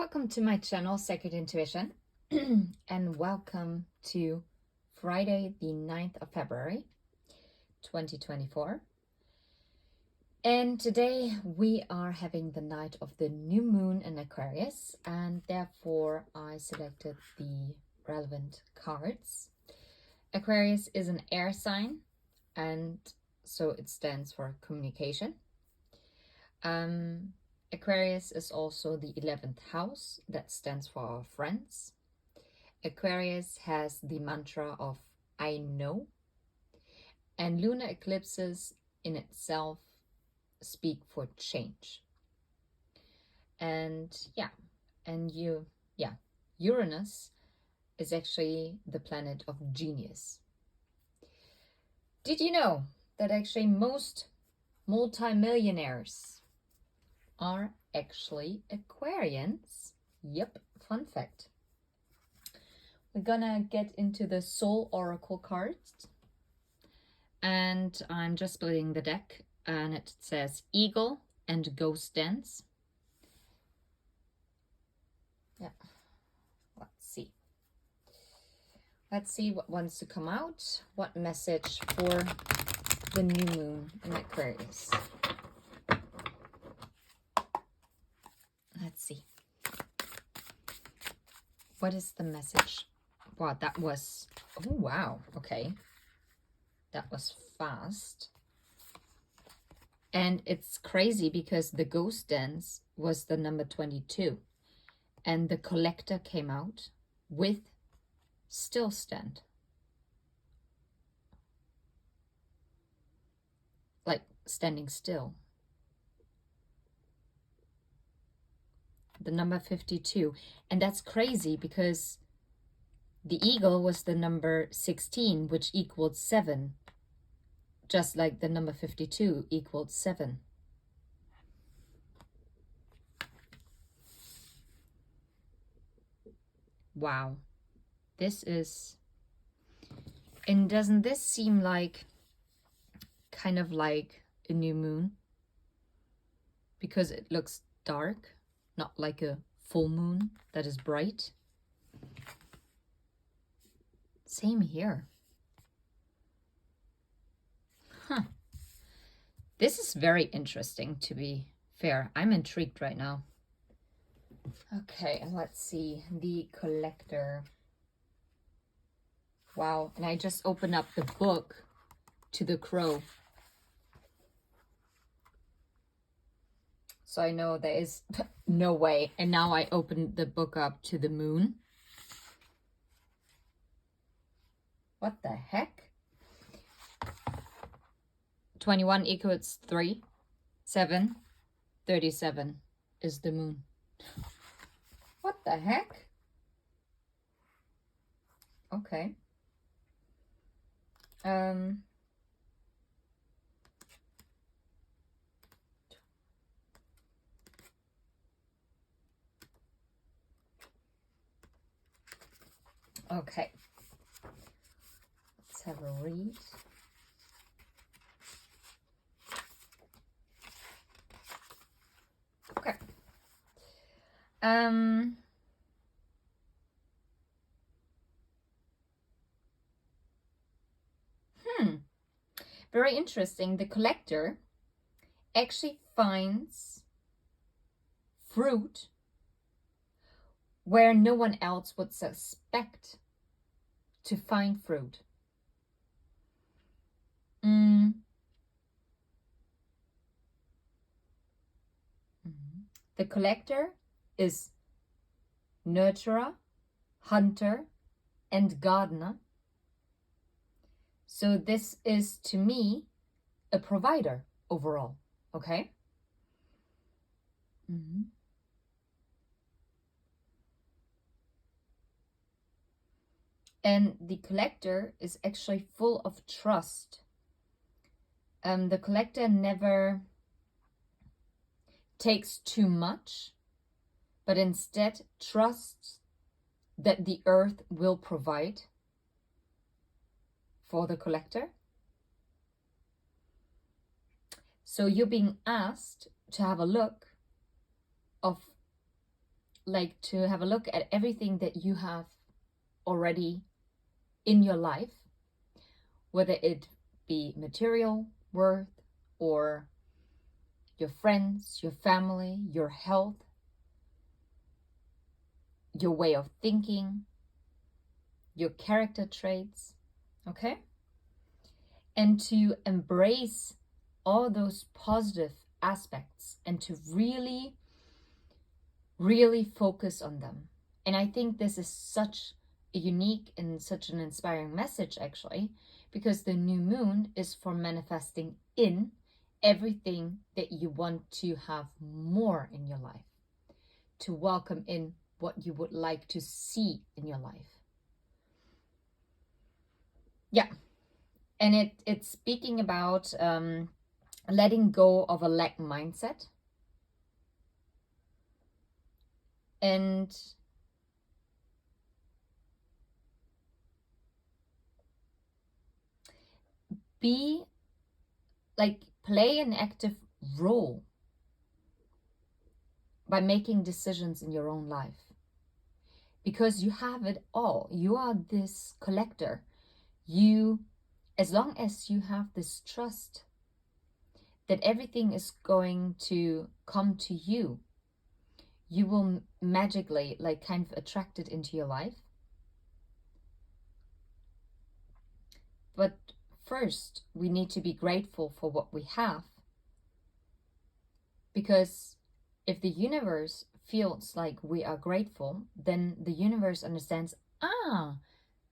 Welcome to my channel, Sacred Intuition, and welcome to Friday, the 9th of February, 2024. And today we are having the night of the new moon in Aquarius, and therefore I selected the relevant cards. Aquarius is an air sign, and so it stands for communication. Aquarius is also the 11th house, that stands for our friends. Aquarius has the mantra of I know, and lunar eclipses in itself speak for change. And Uranus is actually the planet of genius. Did you know that actually most multimillionaires are actually Aquarians? Yep, fun fact. We're gonna get into the Soul Oracle cards, and I'm just splitting the deck, and it says Eagle and Ghost Dance. Yeah, let's see what wants to come out. What message for the new moon in Aquarius? Let's see. What is the message? Wow, that was... Oh, wow. Okay. That was fast. And it's crazy because the Ghost Dance was the number 22. And the Collector came out with Still Stand. Like standing still. The number 52, and that's crazy because the eagle was the number 16, which equaled 7, just like the number 52 equaled 7. Wow, this is... And doesn't this seem like kind of like a new moon? Because it looks dark. Not like a full moon that is bright. Same here. Huh. This is very interesting, to be fair. I'm intrigued right now. Okay, and let's see. The Collector. Wow, and I just opened up the book to the Crow. So I know there is no way. And now I opened the book up to the Moon. What the heck? 21 equals 3. 7. 37 is the Moon. What the heck? Okay. Okay, let's have a read. Okay. Very interesting. The Collector actually finds fruit where no one else would suspect to find fruit. The Collector is nurturer, hunter, and gardener. So this is, to me, a provider overall, okay? And the Collector is actually full of trust. The Collector never takes too much, but instead trusts that the earth will provide for the Collector. So you're being asked to have a look of like to have a look at everything that you have already in your life, whether it be material worth or your friends, your family, your health, your way of thinking, your character traits, okay? And to embrace all those positive aspects and to really, really focus on them. And I think this is such a unique and such an inspiring message, actually, because the new moon is for manifesting in everything that you want to have more in your life, to welcome in what you would like to see in your life. Yeah. And it's speaking about letting go of a lack mindset and play an active role by making decisions in your own life, because you have it all. You are this collector. As long as you have this trust that everything is going to come to you, you will magically kind of attract it into your life. But first, we need to be grateful for what we have, because if the universe feels like we are grateful, then the universe understands,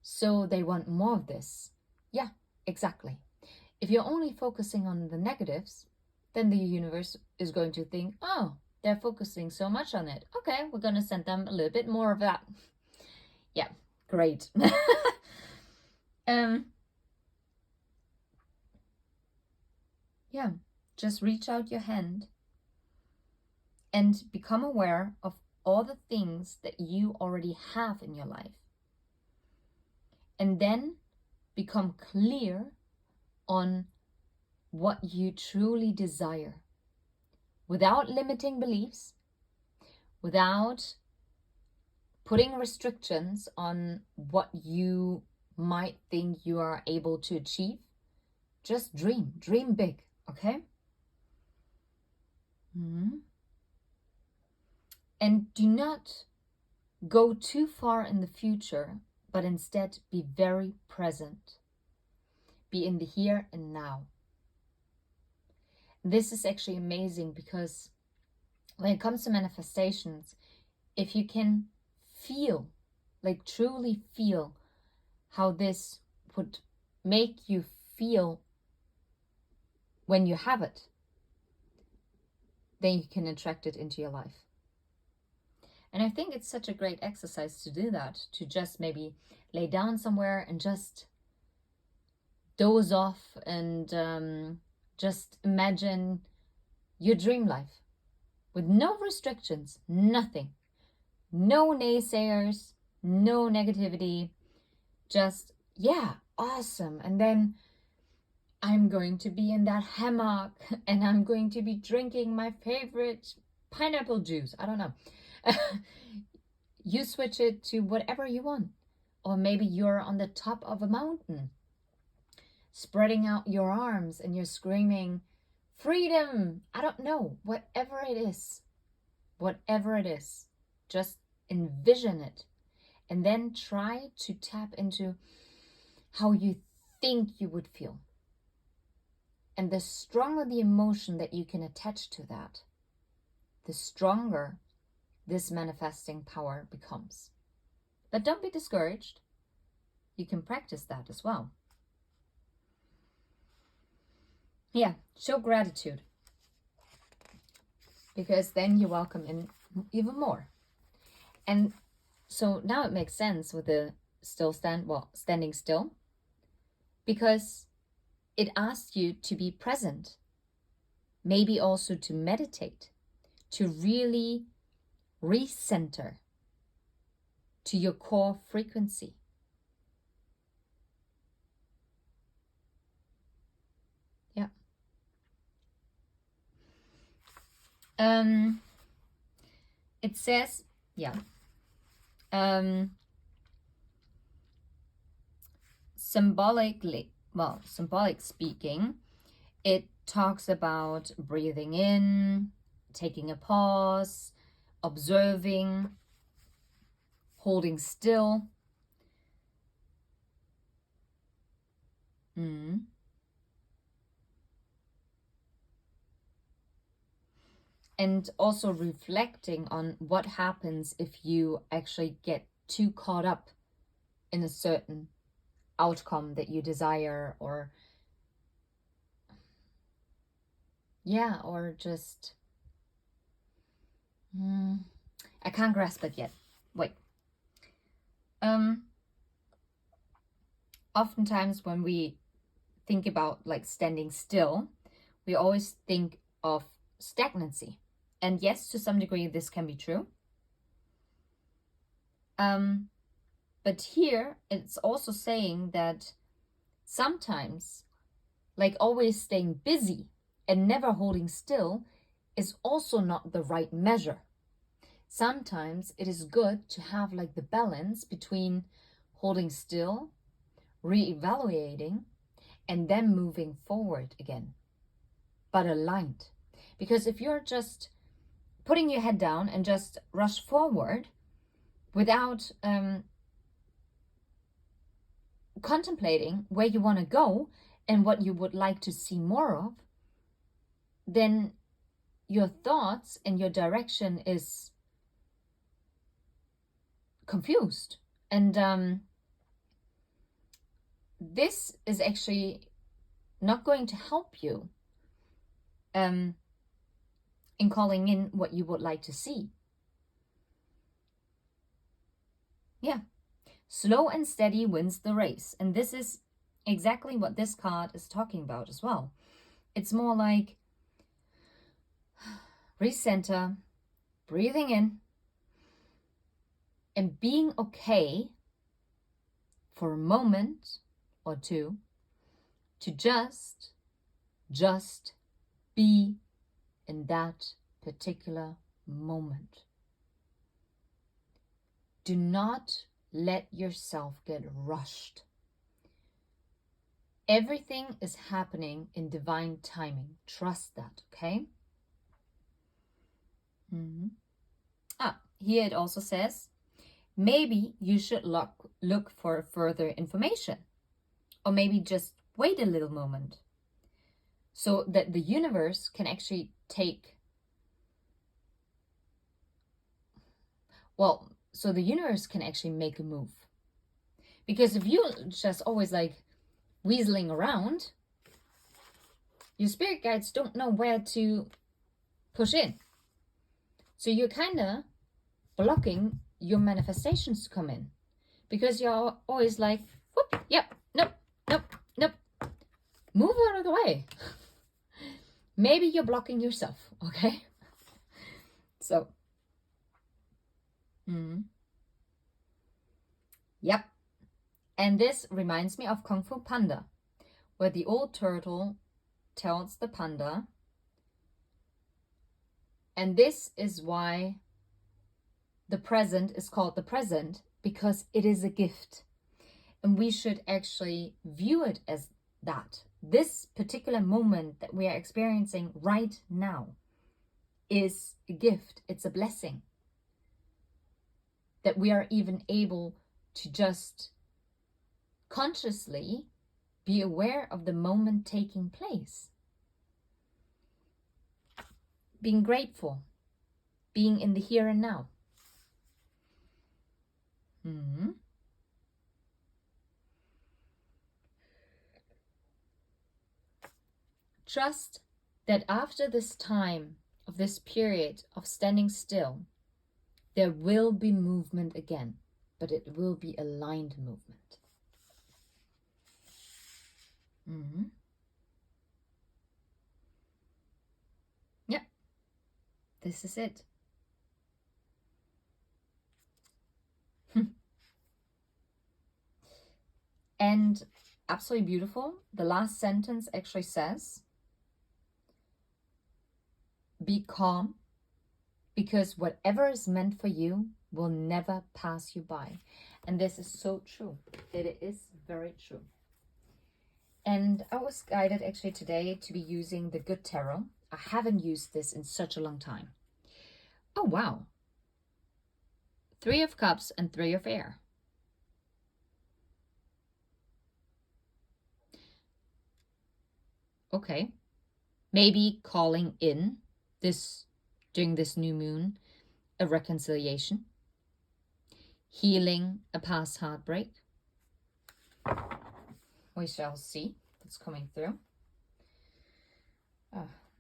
so they want more of this. Yeah, exactly. If you're only focusing on the negatives, then the universe is going to think, they're focusing so much on it. Okay, we're going to send them a little bit more of that. Yeah, great. Yeah, just reach out your hand and become aware of all the things that you already have in your life. And then become clear on what you truly desire, without limiting beliefs, without putting restrictions on what you might think you are able to achieve. Just dream big, okay? And do not go too far in the future, but instead be very present. Be in the here and now. This is actually amazing, because when it comes to manifestations, if you can feel, truly feel how this would make you feel when you have it, then you can attract it into your life. And I think it's such a great exercise to do that, to just maybe lay down somewhere and just doze off and just imagine your dream life with no restrictions, nothing, no naysayers, no negativity, just, awesome. And then I'm going to be in that hammock and I'm going to be drinking my favorite pineapple juice. I don't know. You switch it to whatever you want. Or maybe you're on the top of a mountain, spreading out your arms and you're screaming, freedom! I don't know. Whatever it is, just envision it. And then try to tap into how you think you would feel. And the stronger the emotion that you can attach to that, the stronger this manifesting power becomes. But don't be discouraged. You can practice that as well. Yeah, show gratitude, because then you welcome in even more. And so now it makes sense with the standing still, because it asks you to be present, maybe also to meditate, to really recenter to your core frequency. Yeah. It says Yeah. Symbolic speaking, it talks about breathing in, taking a pause, observing, holding still. And also reflecting on what happens if you actually get too caught up in a certain outcome that you desire, or just I can't grasp it yet. Wait. Oftentimes when we think about like standing still, we always think of stagnancy. And yes, to some degree this can be true. But here it's also saying that sometimes, like always staying busy and never holding still is also not the right measure. Sometimes it is good to have like the balance between holding still, reevaluating, and then moving forward again, but aligned. Because if you're just putting your head down and just rush forward without contemplating where you want to go and what you would like to see more of, then your thoughts and your direction is confused. And this is actually not going to help you in calling in what you would like to see. Yeah. Slow and steady wins the race. And this is exactly what this card is talking about as well. It's more like recenter, breathing in, and being okay for a moment or two to just be in that particular moment. Do not let yourself get rushed. Everything is happening in divine timing. Trust that, okay? Here it also says, maybe you should look for further information, or maybe just wait a little moment so that the universe can actually make a move. Because if you just always like weaseling around, your spirit guides don't know where to push in. So you're kind of blocking your manifestations to come in, because you're always like, whoop, yep, nope, move out of the way. Maybe you're blocking yourself, okay? So, yep. And this reminds me of Kung Fu Panda, where the old turtle tells the panda, and this is why the present is called the present, because it is a gift. And we should actually view it as that. This particular moment that we are experiencing right now is a gift. It's a blessing. That we are even able to just consciously be aware of the moment taking place. Being grateful. Being in the here and now. Trust that after this time of this period of standing still, there will be movement again, but it will be aligned movement. Yep, this is it. And absolutely beautiful. The last sentence actually says, be calm, because whatever is meant for you will never pass you by. And this is so true. It is very true. And I was guided actually today to be using the Good Tarot. I haven't used this in such a long time. Oh, wow. 3 of Cups and 3 of Air. Okay. Maybe calling in this, during this new moon, a reconciliation. Healing a past heartbreak. We shall see what's coming through.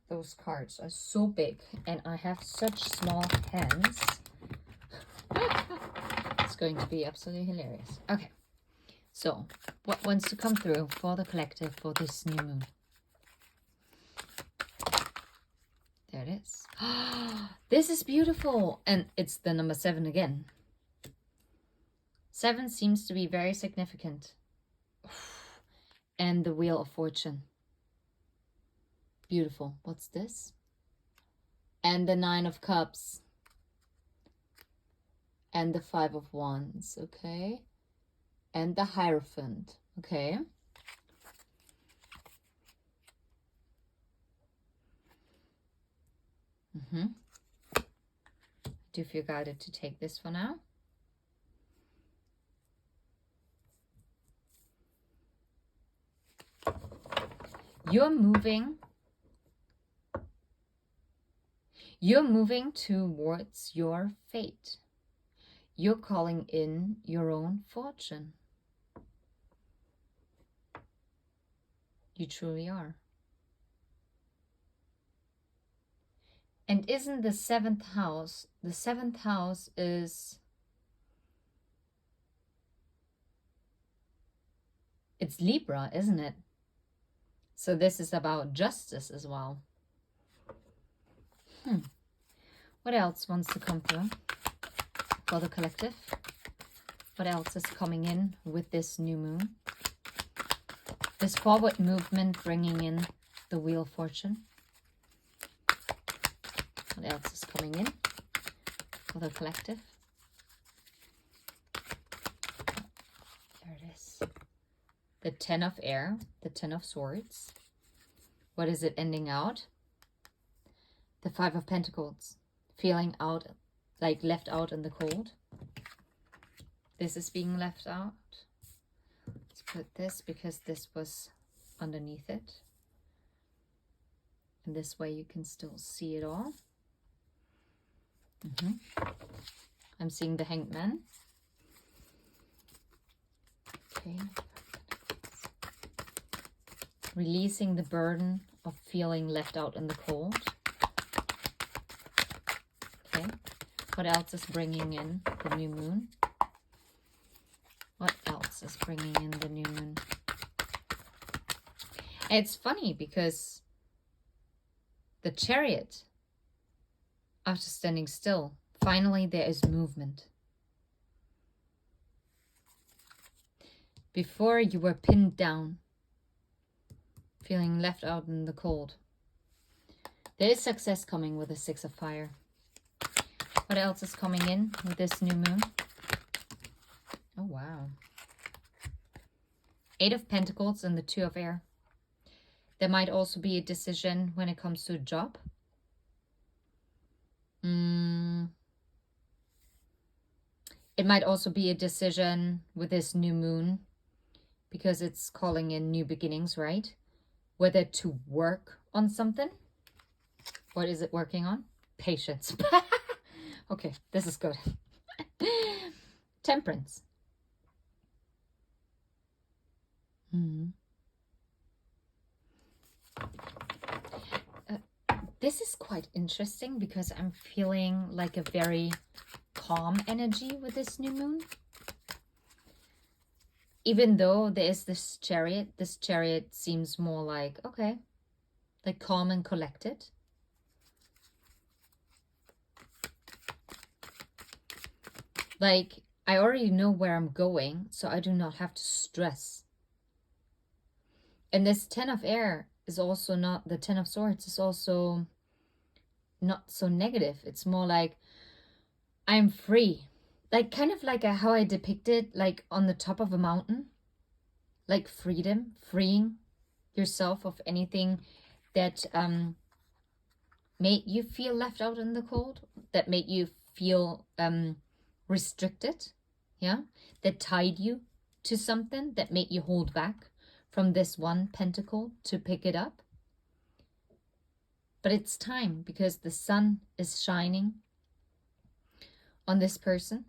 Those cards are so big and I have such small hands. It's going to be absolutely hilarious. Okay, so what wants to come through for the collective for this new moon? There it is. This is beautiful. And it's the number 7 again. 7 seems to be very significant. And the Wheel of Fortune. Beautiful. What's this? And the 9 of Cups. And the 5 of Wands. Okay. And the Hierophant. Okay. I do feel guided to take this for now. You're moving towards your fate. You're calling in your own fortune. You truly are. And isn't the 7th house, the 7th house is, it's Libra, isn't it? So this is about justice as well. What else wants to come through for the collective? What else is coming in with this new moon? This forward movement bringing in the Wheel of Fortune. What else is coming in for the collective? There it is. The 10 of Air, the 10 of Swords. What is it ending out? The 5 of Pentacles. Feeling out, like left out in the cold. This is being left out. Let's put this because this was underneath it. And this way you can still see it all. I'm seeing the Hanged Man. Okay. Releasing the burden of feeling left out in the cold. Okay. What else is bringing in the new moon? What else is bringing in the new moon? It's funny because the Chariot, after standing still, finally there is movement. Before you were pinned down, feeling left out in the cold. There is success coming with the 6 of Fire. What else is coming in with this new moon? Oh, wow. 8 of Pentacles and the 2 of Air. There might also be a decision when it comes to a job. It might also be a decision with this new moon because it's calling in new beginnings, right? Whether to work on something. What is it working on? Patience. Okay, this is good. Temperance. This is quite interesting because I'm feeling like a very calm energy with this new moon. Even though there is this chariot seems more like, okay, like calm and collected. Like, I already know where I'm going, so I do not have to stress. And this 10 of Air is also not, the 10 of Swords is also not so negative. It's more like I'm free. Like kind of like how I depicted, like on the top of a mountain, like freedom, freeing yourself of anything that made you feel left out in the cold, that made you feel restricted, yeah, that tied you to something, that made you hold back from this one pentacle to pick it up. But it's time, because the sun is shining on this person.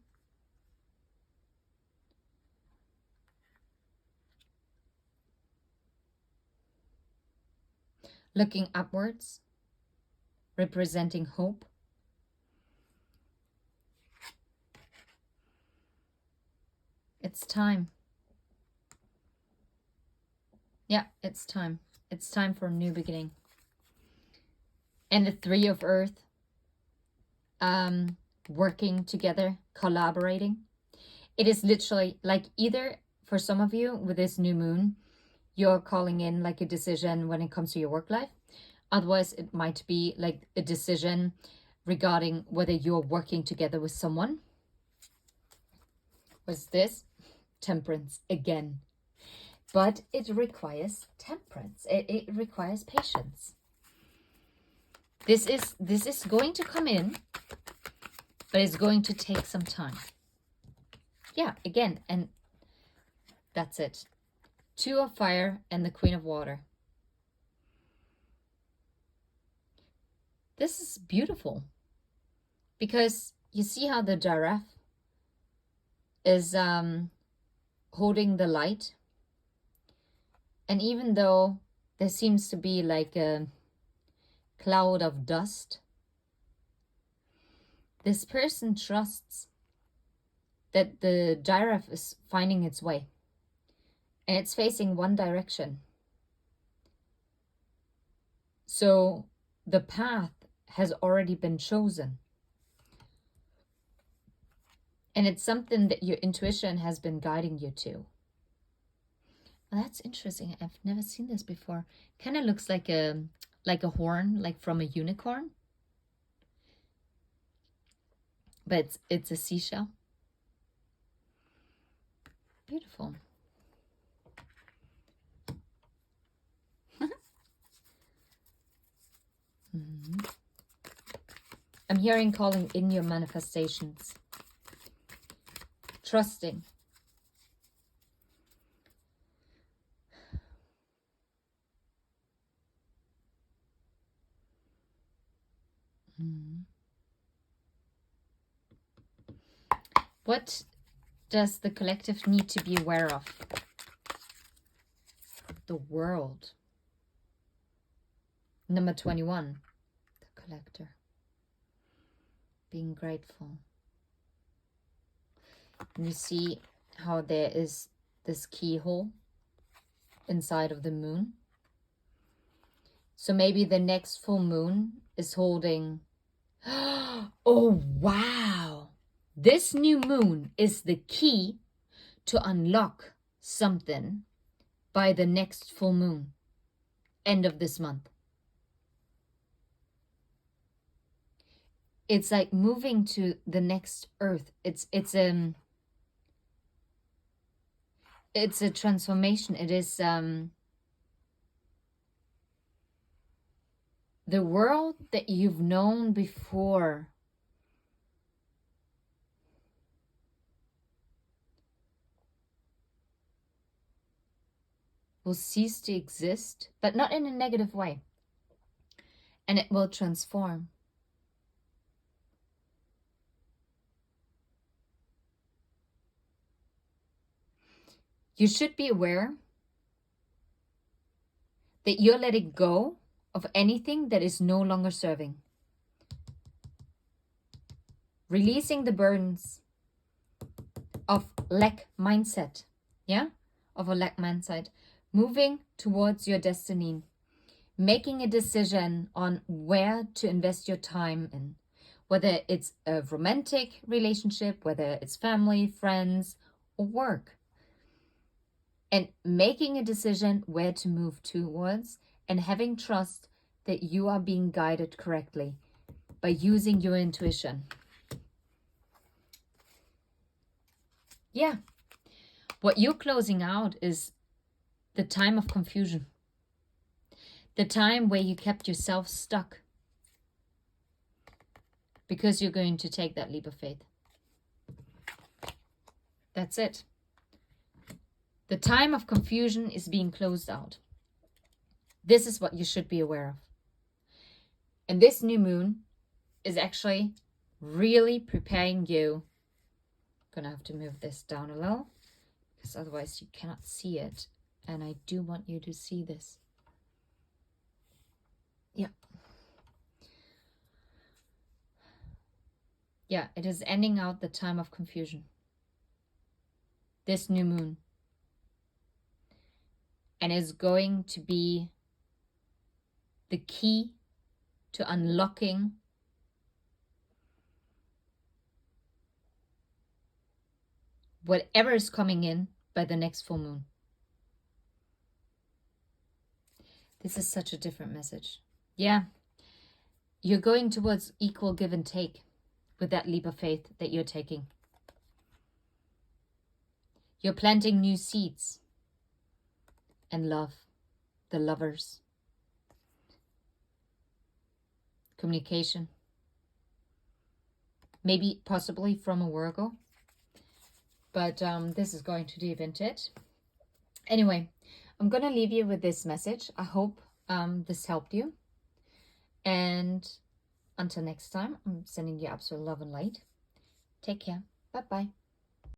Looking upwards, representing hope. It's time. Yeah, it's time. It's time for a new beginning. And the Three of Earth, working together, collaborating. It is literally like either for some of you with this new moon, you're calling in like a decision when it comes to your work life. Otherwise, it might be like a decision regarding whether you're working together with someone. What's this? Temperance again. But it requires temperance. It requires patience. This is going to come in, but it's going to take some time. Yeah, again, and that's it. Two of Fire and the Queen of Water. This is beautiful, because you see how the giraffe is holding the light, and even though there seems to be like a cloud of dust, this person trusts that the giraffe is finding its way, and it's facing one direction. So the path has already been chosen. And it's something that your intuition has been guiding you to. Well, that's interesting. I've never seen this before. Kind of looks like a horn, like from a unicorn. But it's a seashell. Beautiful. I'm hearing calling in your manifestations. Trusting. What does the collective need to be aware of? The world. Number 21, the collector. Being grateful. And you see how there is this keyhole inside of the moon. So maybe the next full moon is holding... Oh, wow! This new moon is the key to unlock something by the next full moon, end of this month. It's like moving to the next earth. It's a transformation. It is the world that you've known before. Will cease to exist, but not in a negative way. And it will transform. You should be aware that you're letting go of anything that is no longer serving. Releasing the burdens of lack mindset, yeah? Of a lack mindset. Moving towards your destiny. Making a decision on where to invest your time in. Whether it's a romantic relationship, whether it's family, friends, or work. And making a decision where to move towards, and having trust that you are being guided correctly. by using your intuition. Yeah. What you're closing out is the time of confusion. The time where you kept yourself stuck. Because you're going to take that leap of faith. That's it. The time of confusion is being closed out. This is what you should be aware of. And this new moon is actually really preparing you. I'm gonna have to move this down a little because otherwise you cannot see it. And I do want you to see this. Yeah. Yeah, it is ending out the time of confusion. This new moon. And is going to be the key to unlocking whatever is coming in by the next full moon. This is such a different message. Yeah, you're going towards equal give and take with that leap of faith that you're taking. You're planting new seeds and love, the lovers, communication, maybe possibly from a Virgo, but this is going to deep into it. Anyway, I'm going to leave you with this message. I hope this helped you. And until next time, I'm sending you absolute love and light. Take care. Bye-bye.